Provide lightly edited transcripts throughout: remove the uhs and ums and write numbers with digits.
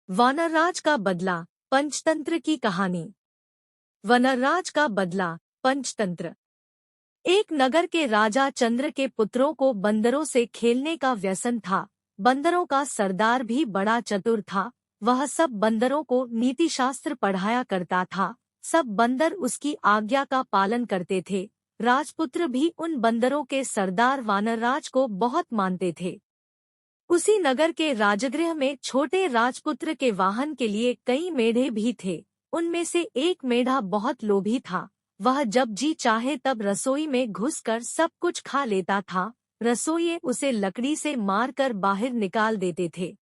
वानरराज का बदला, पंचतंत्र की कहानी। वानरराज का बदला, पंचतंत्र। एक नगर के राजा चंद्र के पुत्रों को बंदरों से खेलने का व्यसन था। बंदरों का सरदार भी बड़ा चतुर था। वह सब बंदरों को नीतिशास्त्र पढ़ाया करता था। सब बंदर उसकी आज्ञा का पालन करते थे। राजपुत्र भी उन बंदरों के सरदार वानरराज को बहुत मानते थे। उसी नगर के राजगृह में छोटे राजपुत्र के वाहन के लिए कई मेढ़े भी थे। उनमें से एक मेढ़ा बहुत लोभी था। वह जब जी चाहे तब रसोई में घुसकर सब कुछ खा लेता था। रसोइये उसे लकड़ी से मारकर बाहर निकाल देते थे।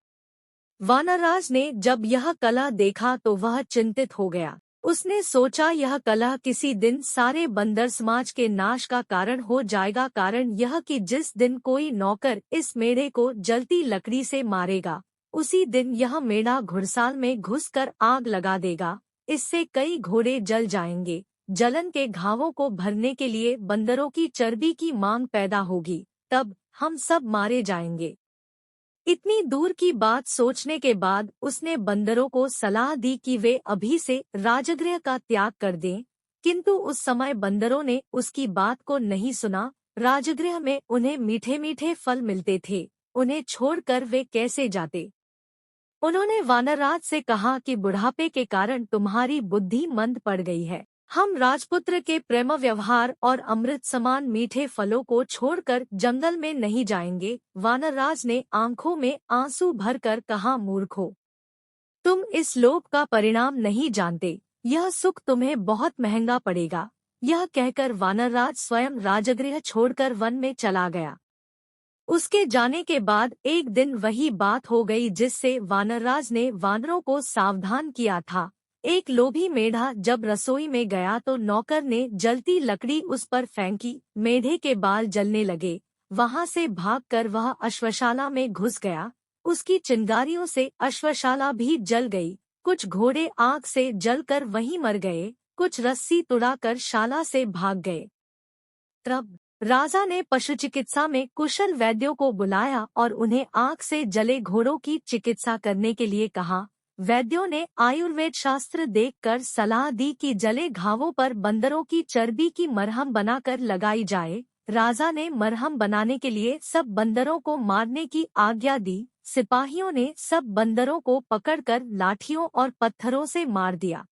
वानरराज ने जब यह कलह देखा तो वह चिंतित हो गया। उसने सोचा यह कलह किसी दिन सारे बंदर समाज के नाश का कारण हो जाएगा। कारण यह कि जिस दिन कोई नौकर इस मेढ़े को जलती लकड़ी से मारेगा, उसी दिन यह मेढ़ा घुड़साल में घुसकर आग लगा देगा। इससे कई घोड़े जल जाएंगे। जलन के घावों को भरने के लिए बंदरों की चर्बी की मांग पैदा होगी। तब हम सब मारे जाएंगे। इतनी दूर की बात सोचने के बाद उसने बंदरों को सलाह दी कि वे अभी से राजगृह का त्याग कर दें, किंतु उस समय बंदरों ने उसकी बात को नहीं सुना। राजगृह में उन्हें मीठे मीठे फल मिलते थे, उन्हें छोड़कर वे कैसे जाते। उन्होंने वानरराज से कहा कि बुढ़ापे के कारण तुम्हारी बुद्धि मंद पड़ गई है। हम राजपुत्र के प्रेम व्यवहार और अमृत समान मीठे फलों को छोड़कर जंगल में नहीं जाएंगे। वानरराज ने आंखों में आंसू भरकर कहा, मूर्खो, तुम इस लोभ का परिणाम नहीं जानते। यह सुख तुम्हें बहुत महंगा पड़ेगा। यह कहकर वानरराज स्वयं राजगृह छोड़कर वन में चला गया। उसके जाने के बाद एक दिन वही बात हो गई जिससे वानरराज ने वानरों को सावधान किया था। एक लोभी मेढ़ा जब रसोई में गया तो नौकर ने जलती लकड़ी उस पर फेंकी। मेढ़े के बाल जलने लगे। वहां से भागकर वह अश्वशाला में घुस गया। उसकी चिंगारियों से अश्वशाला भी जल गई। कुछ घोड़े आग से जलकर वहीं मर गए, कुछ रस्सी तुड़ाकर शाला से भाग गए। तब राजा ने पशु चिकित्सा में कुशल वैद्यों को बुलाया और उन्हें आग से जले घोड़ों की चिकित्सा करने के लिए कहा। वैद्यों ने आयुर्वेद शास्त्र देखकर सलाह दी कि जले घावों पर बंदरों की चर्बी की मरहम बनाकर लगाई जाए। राजा ने मरहम बनाने के लिए सब बंदरों को मारने की आज्ञा दी। सिपाहियों ने सब बंदरों को पकड़कर लाठियों और पत्थरों से मार दिया।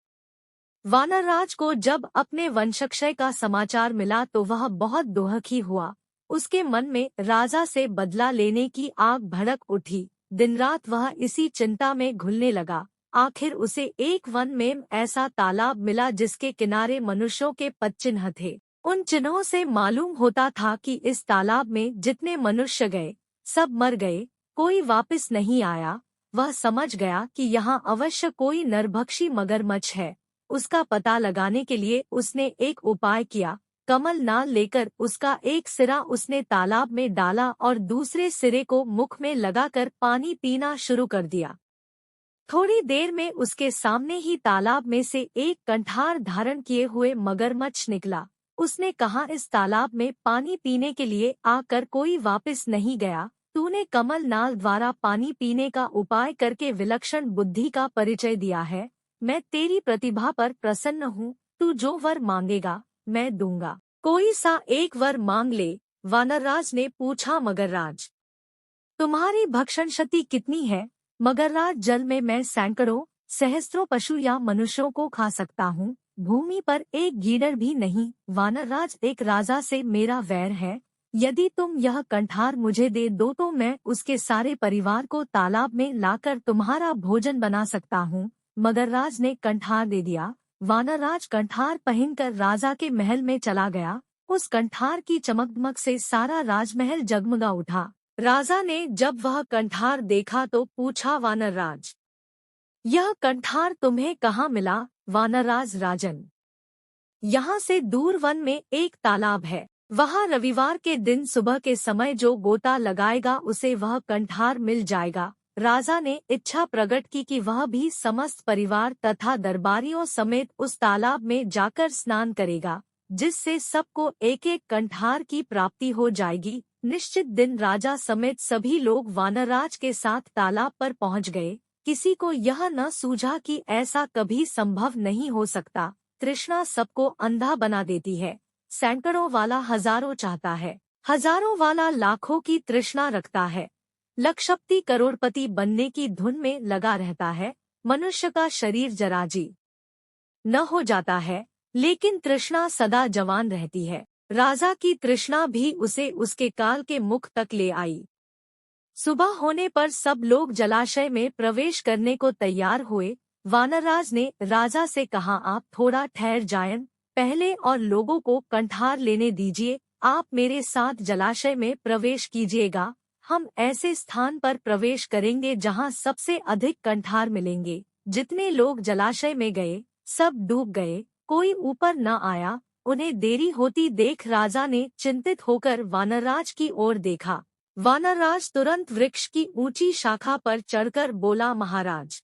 वानरराज को जब अपने वंशक्षय का समाचार मिला तो वह बहुत दुखी हुआ। उसके मन में राजा से बदला लेने की आग भड़क उठी। दिन रात वह इसी चिंता में घुलने लगा। आखिर उसे एक वन में ऐसा तालाब मिला जिसके किनारे मनुष्यों के पदचिन्ह थे। उन चिन्हों से मालूम होता था कि इस तालाब में जितने मनुष्य गए सब मर गए, कोई वापस नहीं आया। वह समझ गया कि यहाँ अवश्य कोई नरभक्षी मगरमच्छ है। उसका पता लगाने के लिए उसने एक उपाय किया। कमल नाल लेकर उसका एक सिरा उसने तालाब में डाला और दूसरे सिरे को मुख में लगाकर पानी पीना शुरू कर दिया। थोड़ी देर में उसके सामने ही तालाब में से एक कंठार धारण किए हुए मगरमच्छ निकला। उसने कहा, इस तालाब में पानी पीने के लिए आकर कोई वापस नहीं गया। तूने कमल नाल द्वारा पानी पीने का उपाय करके विलक्षण बुद्धि का परिचय दिया है। मैं तेरी प्रतिभा पर प्रसन्न हूँ। तू जो वर मांगेगा मैं दूंगा। कोई सा एक वर मांग ले। वानरराज ने पूछा, मगरराज तुम्हारी भक्षण शक्ति कितनी है? मगरराज, जल में मैं सैकड़ों सहस्त्रों पशु या मनुष्यों को खा सकता हूँ, भूमि पर एक गीदड़ भी नहीं। वानरराज, एक राजा से मेरा वैर है। यदि तुम यह कंठार मुझे दे दो तो मैं उसके सारे परिवार को तालाब में लाकर तुम्हारा भोजन बना सकता हूँ। मगरराज ने कंठार दे दिया। वानरराज कंठार पहनकर राजा के महल में चला गया। उस कंठार की चमकदमक से सारा राजमहल जगमगा उठा। राजा ने जब वह कंठार देखा तो पूछा, वानरराज यह कंठार तुम्हें कहाँ मिला? वानरराज, राजन यहाँ से दूर वन में एक तालाब है। वहाँ रविवार के दिन सुबह के समय जो गोता लगाएगा उसे वह कंठार मिल जाएगा। राजा ने इच्छा प्रकट की कि वह भी समस्त परिवार तथा दरबारियों समेत उस तालाब में जाकर स्नान करेगा, जिससे सबको एक एक कंठार की प्राप्ति हो जाएगी। निश्चित दिन राजा समेत सभी लोग वानरराज के साथ तालाब पर पहुंच गए। किसी को यह न सूझा कि ऐसा कभी संभव नहीं हो सकता। तृष्णा सबको अंधा बना देती है। सैकड़ों वाला हजारों चाहता है, हजारों वाला लाखों की तृष्णा रखता है। लखपति करोड़पति बनने की धुन में लगा रहता है। मनुष्य का शरीर जरा जी न हो जाता है, लेकिन तृष्णा सदा जवान रहती है। राजा की तृष्णा भी उसे उसके काल के मुख तक ले आई। सुबह होने पर सब लोग जलाशय में प्रवेश करने को तैयार हुए। वानरराज ने राजा से कहा, आप थोड़ा ठहर जाएं पहले और लोगों को कंठार लेने दीजिए। आप मेरे साथ जलाशय में प्रवेश कीजिएगा। हम ऐसे स्थान पर प्रवेश करेंगे जहां सबसे अधिक कंठार मिलेंगे। जितने लोग जलाशय में गए सब डूब गए, कोई ऊपर न आया। उन्हें देरी होती देख राजा ने चिंतित होकर वानरराज की ओर देखा। वानरराज तुरंत वृक्ष की ऊंची शाखा पर चढ़कर बोला, महाराज,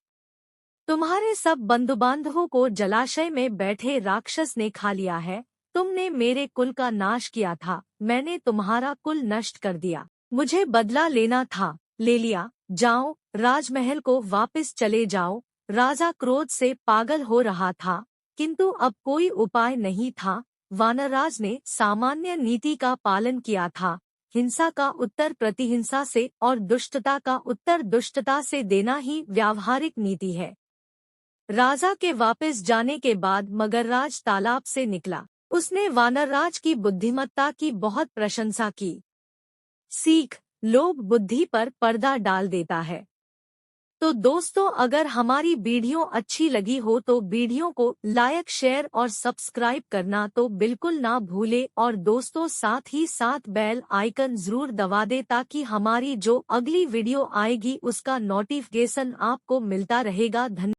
तुम्हारे सब बंधुबांधवों को जलाशय में बैठे राक्षस ने खा लिया है। तुमने मेरे कुल का नाश किया था, मैंने तुम्हारा कुल नष्ट कर दिया। मुझे बदला लेना था, ले लिया। जाओ, राजमहल को वापस चले जाओ। राजा क्रोध से पागल हो रहा था, किंतु अब कोई उपाय नहीं था। वानरराज ने सामान्य नीति का पालन किया था। हिंसा का उत्तर प्रतिहिंसा से और दुष्टता का उत्तर दुष्टता से देना ही व्यावहारिक नीति है। राजा के वापस जाने के बाद मगरराज तालाब से निकला। उसने वानरराज की बुद्धिमत्ता की बहुत प्रशंसा की। सीख, लोभ बुद्धि पर पर्दा डाल देता है। तो दोस्तों, अगर हमारी वीडियो अच्छी लगी हो तो वीडियो को लाइक, शेयर और सब्सक्राइब करना तो बिल्कुल ना भूले और दोस्तों साथ ही साथ बेल आइकन जरूर दबा दे ताकि हमारी जो अगली वीडियो आएगी उसका नोटिफिकेशन आपको मिलता रहेगा। धन्यवाद।